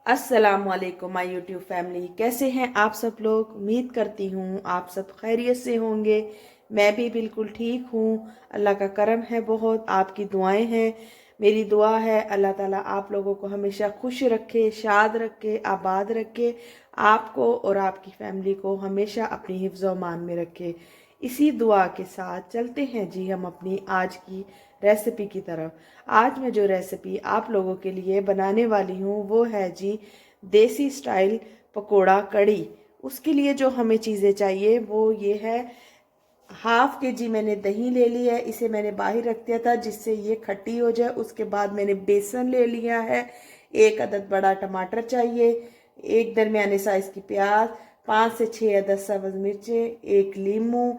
अस्सलामुअलैकुम my YouTube family, कैसे हैं आप सब लोग। उम्मीद करती हूँ आप सब खैरियत से होंगे। मैं भी बिल्कुल ठीक हूँ। अल्लाह का करम है बहुत, आपकी दुआएं हैं। मेरी दुआ है अल्लाह ताला आप लोगों को हमेशा खुश रखे, शाद रखे, आबाद रखे। आपको और आपकी फैमिली को हमेशा अपनी हिफ्ज़ व अमान में रखे। इसी दुआ के साथ चलते हैं जी हम अपनी आज की रेसिपी की तरफ। आज मैं जो रेसिपी आप लोगों के लिए बनाने वाली हूँ वो है जी देसी स्टाइल पकोड़ा कड़ी। उसके लिए जो हमें चीज़ें चाहिए वो ये है, हाफ के जी मैंने दही ले ली है, इसे मैंने बाहर रख दिया था जिससे ये खट्टी हो जाए। उसके बाद मैंने बेसन ले लिया है, एक अदद बड़ा टमाटर चाहिए, एक दरमियाने साइज की प्याज, 5 से 6 अदद सब्ज मिर्चें, एक लीमू,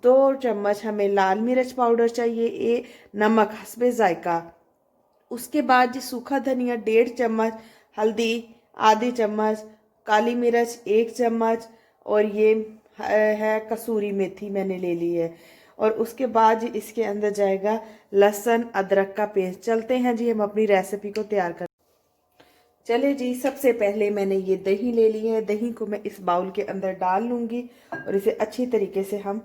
2 चम्मच हमें लाल मिर्च पाउडर चाहिए, नमक हस्बे जायका। उसके बाद जी सूखा धनिया 1.5 चम्मच, हल्दी आधी चम्मच, काली मिर्च 1 चम्मच, और ये है कसूरी मेथी मैंने ले ली है। और उसके बाद जी इसके अंदर जाएगा लहसुन अदरक का पेस्ट। चलते हैं जी हम अपनी रेसिपी को तैयार कर। चले जी, सबसे पहले मैंने ये दही ले ली है। दही को मैं इस बाउल के अंदर डाल लूँगी और इसे अच्छी तरीके से हम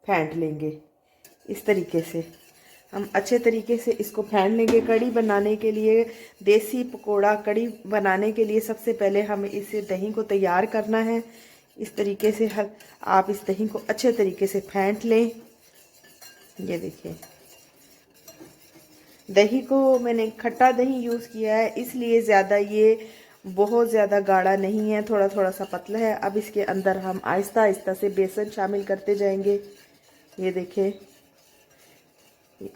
फेंट लेंगे। इस तरीके से हम अच्छे तरीके से इसको फेंट लेंगे। कड़ी बनाने के लिए, देसी पकोड़ा कड़ी बनाने के लिए सबसे पहले हमें इसे दही को तैयार करना है। इस तरीके से आप इस दही को अच्छे तरीके से फेंट लें। ये देखिए, दही को मैंने खट्टा दही यूज़ किया है, इसलिए ज़्यादा ये बहुत ज़्यादा गाढ़ा नहीं है, थोड़ा थोड़ा सा पतला है। अब इसके अंदर हम आहिस्ता आहिस्ता से बेसन शामिल करते जाएंगे। ये देखिए,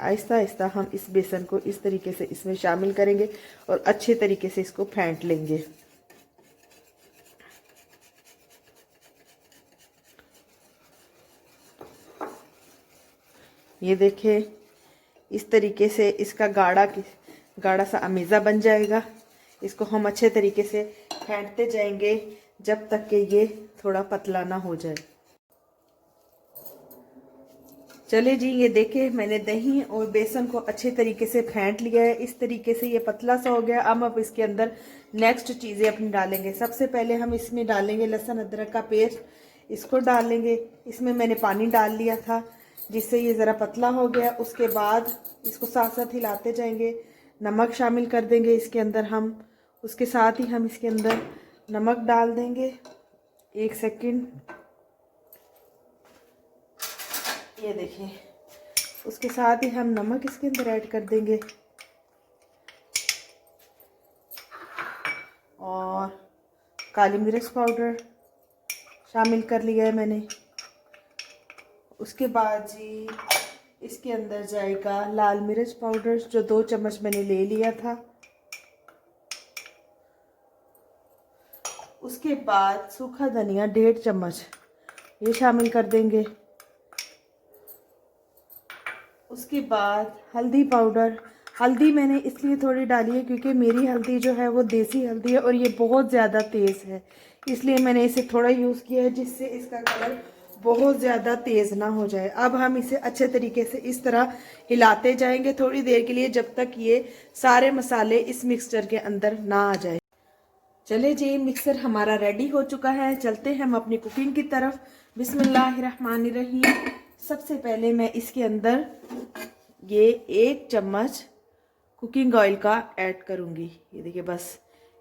आहिस्ता आहिस्ता हम इस बेसन को इस तरीके से इसमें शामिल करेंगे और अच्छे तरीके से इसको फेंट लेंगे। ये देखिए, इस तरीके से इसका गाढ़ा सा अमीज़ा बन जाएगा। इसको हम अच्छे तरीके से फेंटते जाएंगे जब तक कि ये थोड़ा पतला ना हो जाए। चले जी, ये देखे मैंने दही और बेसन को अच्छे तरीके से फेंट लिया है। इस तरीके से ये पतला सा हो गया। अब इसके अंदर नेक्स्ट चीज़ें अपनी डालेंगे। सबसे पहले हम इसमें डालेंगे लहसुन अदरक का पेस्ट। इसको डाल लेंगे। इसमें मैंने पानी डाल लिया था जिससे ये ज़रा पतला हो गया। उसके बाद इसको साथ साथ हिलाते जाएंगे। नमक शामिल कर देंगे इसके अंदर हम। उसके साथ ही हम इसके अंदर नमक डाल देंगे। 1 सेकंड, ये देखिए, उसके साथ ही हम नमक इसके अंदर ऐड कर देंगे और काली मिर्च पाउडर शामिल कर लिया है मैंने। उसके बाद जी इसके अंदर जाएगा लाल मिर्च पाउडर, जो 2 चम्मच मैंने ले लिया था। उसके बाद सूखा धनिया 1.5 चम्मच ये शामिल कर देंगे। उसके बाद हल्दी पाउडर। हल्दी मैंने इसलिए थोड़ी डाली है क्योंकि मेरी हल्दी जो है वो देसी हल्दी है और ये बहुत ज़्यादा तेज़ है, इसलिए मैंने इसे थोड़ा यूज़ किया है जिससे इसका कलर बहुत ज़्यादा तेज़ ना हो जाए। अब हम इसे अच्छे तरीके से इस तरह हिलाते जाएंगे थोड़ी देर के लिए, जब तक ये सारे मसाले इस मिक्सचर के अंदर ना आ जाए। चले जी, मिक्सर हमारा रेडी हो चुका है। चलते हैं हम अपनी कुकिंग की तरफ। बिस्मिल्लाहिर्रहमानिर्रहीम। सबसे पहले मैं इसके अंदर ये 1 चम्मच कुकिंग ऑयल का ऐड करूँगी। ये देखिए, बस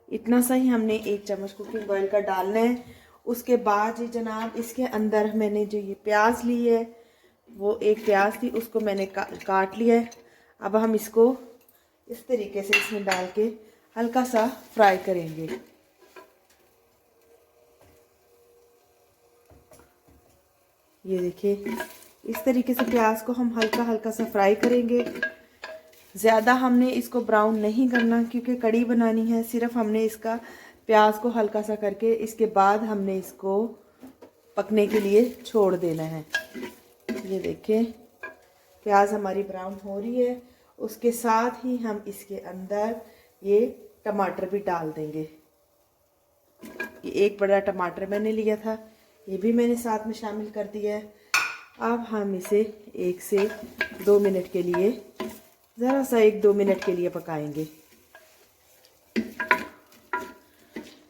इतना सा ही हमने 1 चम्मच कुकिंग ऑयल का डालना है। उसके बाद जी जनाब, इसके अंदर मैंने जो ये प्याज ली है, वो एक प्याज थी, उसको मैंने काट लिया है। अब हम इसको इस तरीके से इसमें डाल के हल्का सा फ्राई करेंगे। ये देखिए, इस तरीके से प्याज को हम हल्का हल्का सा फ्राई करेंगे। ज़्यादा हमने इसको ब्राउन नहीं करना क्योंकि कड़ी बनानी है। सिर्फ हमने इसका प्याज को हल्का सा करके इसके बाद हमने इसको पकने के लिए छोड़ देना है। ये देखें, प्याज हमारी ब्राउन हो रही है। उसके साथ ही हम इसके अंदर ये टमाटर भी डाल देंगे। ये 1 बड़ा टमाटर मैंने लिया था, ये भी मैंने साथ में शामिल कर दिया है। अब हम इसे 1 से 2 मिनट के लिए, ज़रा सा 1-2 मिनट के लिए पकाएंगे।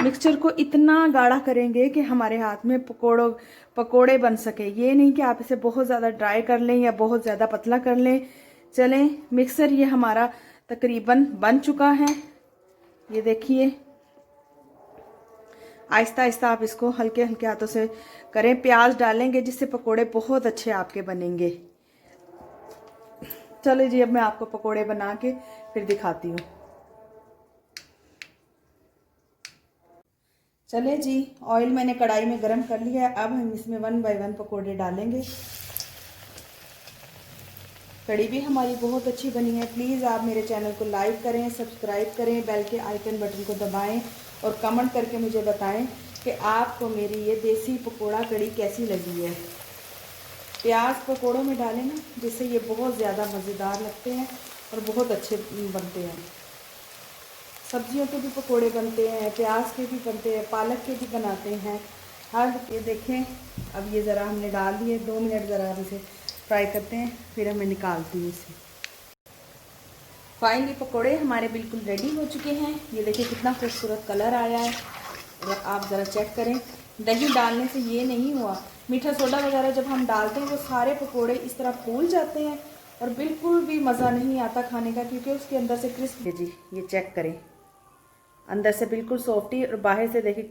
मिक्सचर को इतना गाढ़ा करेंगे कि हमारे हाथ में पकोड़े बन सके। ये नहीं कि आप इसे बहुत ज़्यादा ड्राई कर लें या बहुत ज़्यादा पतला कर लें। चलें, मिक्सर ये हमारा तकरीबन बन चुका है। ये देखिए, आहिस्ता आहिस्ता आप इसको हल्के हल्के हाथों से करें। प्याज डालेंगे जिससे पकोड़े बहुत अच्छे आपके बनेंगे। चलो जी, अब मैं आपको पकोड़े बना के फिर दिखाती हूँ। चले जी, ऑयल मैंने कढ़ाई में गरम कर लिया है। अब हम इसमें 1 बाय 1 पकोड़े डालेंगे। कड़ी भी हमारी बहुत अच्छी बनी है। प्लीज़ आप मेरे चैनल को लाइक करें, सब्सक्राइब करें, बेल के आइकन बटन को दबाएं और कमेंट करके मुझे बताएं कि आपको मेरी ये देसी पकोड़ा कड़ी कैसी लगी है। प्याज पकोड़ों में डालें ना, जिससे ये बहुत ज़्यादा मज़ेदार लगते हैं और बहुत अच्छे बनते हैं। सब्जियों के भी पकोड़े बनते हैं, प्याज के भी बनते हैं, पालक के भी बनाते हैं। हर ये देखें, अब ये ज़रा हमने डाल दिए। 2 मिनट ज़रा हम इसे फ्राई करते हैं, फिर हमें निकालती हूँ इसे। फाइनली पकोड़े हमारे बिल्कुल रेडी हो चुके हैं। ये देखिए कितना खूबसूरत कलर आया है। और आप ज़रा चेक करें, दही डालने से ये नहीं हुआ, मीठा सोडा वगैरह जब हम डालते हैं वो सारे पकोड़े इस तरह फूल जाते हैं और बिल्कुल भी मज़ा नहीं आता खाने का, क्योंकि उसके अंदर से क्रिस्प। जी ये चेक करें, अंदर से बिल्कुल सॉफ्टी और बाहर से देखिए।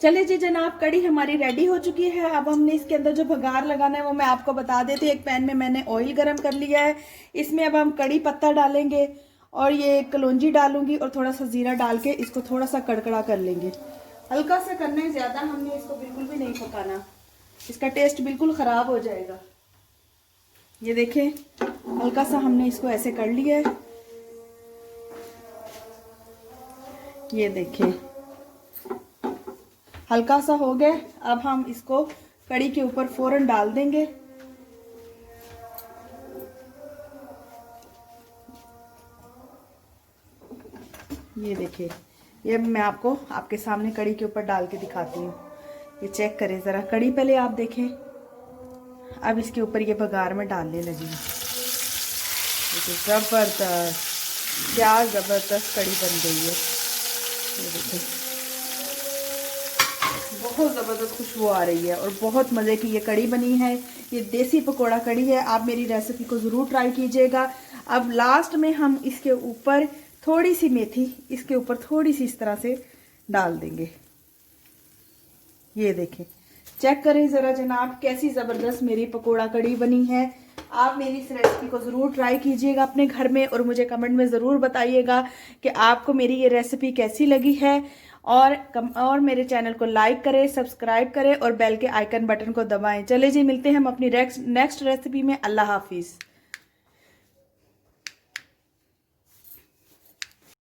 चलिए जी जनाब, कड़ी हमारी रेडी हो चुकी है। अब हमने इसके अंदर जो बघार लगाना है वो मैं आपको बता देती हूँ। एक पैन में मैंने ऑयल गरम कर लिया है। इसमें अब हम कड़ी पत्ता डालेंगे और ये कलौंजी डालूंगी और थोड़ा सा जीरा डाल के इसको थोड़ा सा कड़कड़ा कर लेंगे। हल्का सा करना है, ज़्यादा हमने इसको बिल्कुल भी नहीं पकाना, इसका टेस्ट बिल्कुल ख़राब हो जाएगा। ये देखें, हल्का सा हमने इसको ऐसे कर लिया है। ये देखें, हल्का सा हो गया। अब हम इसको कड़ी के ऊपर फौरन डाल देंगे। ये देखिए, ये मैं आपको आपके सामने कड़ी के ऊपर डाल के दिखाती हूँ। ये चेक करें ज़रा, कड़ी पहले आप देखें। अब इसके ऊपर ये बघार में डालने लगी। देखिए ज़बरदस्त, क्या ज़बरदस्त कड़ी बन गई है। ये देखिए, बहुत ज़बरदस्त खुशबू आ रही है और बहुत मज़े की ये कड़ी बनी है। ये देसी पकोड़ा कड़ी है। आप मेरी रेसिपी को ज़रूर ट्राई कीजिएगा। अब लास्ट में हम इसके ऊपर थोड़ी सी मेथी, इसके ऊपर थोड़ी सी इस तरह से डाल देंगे। ये देखें, चेक करें ज़रा जनाब, कैसी ज़बरदस्त मेरी पकोड़ा कड़ी बनी है। आप मेरी इस रेसिपी को ज़रूर ट्राई कीजिएगा अपने घर में और मुझे कमेंट में ज़रूर बताइएगा कि आपको मेरी ये रेसिपी कैसी लगी है। और मेरे चैनल को लाइक करें, सब्सक्राइब करें और बेल के आइकन बटन को दबाएं। चले जी, मिलते हैं हम अपनी नेक्स्ट रेसिपी में। अल्लाह हाफिज़।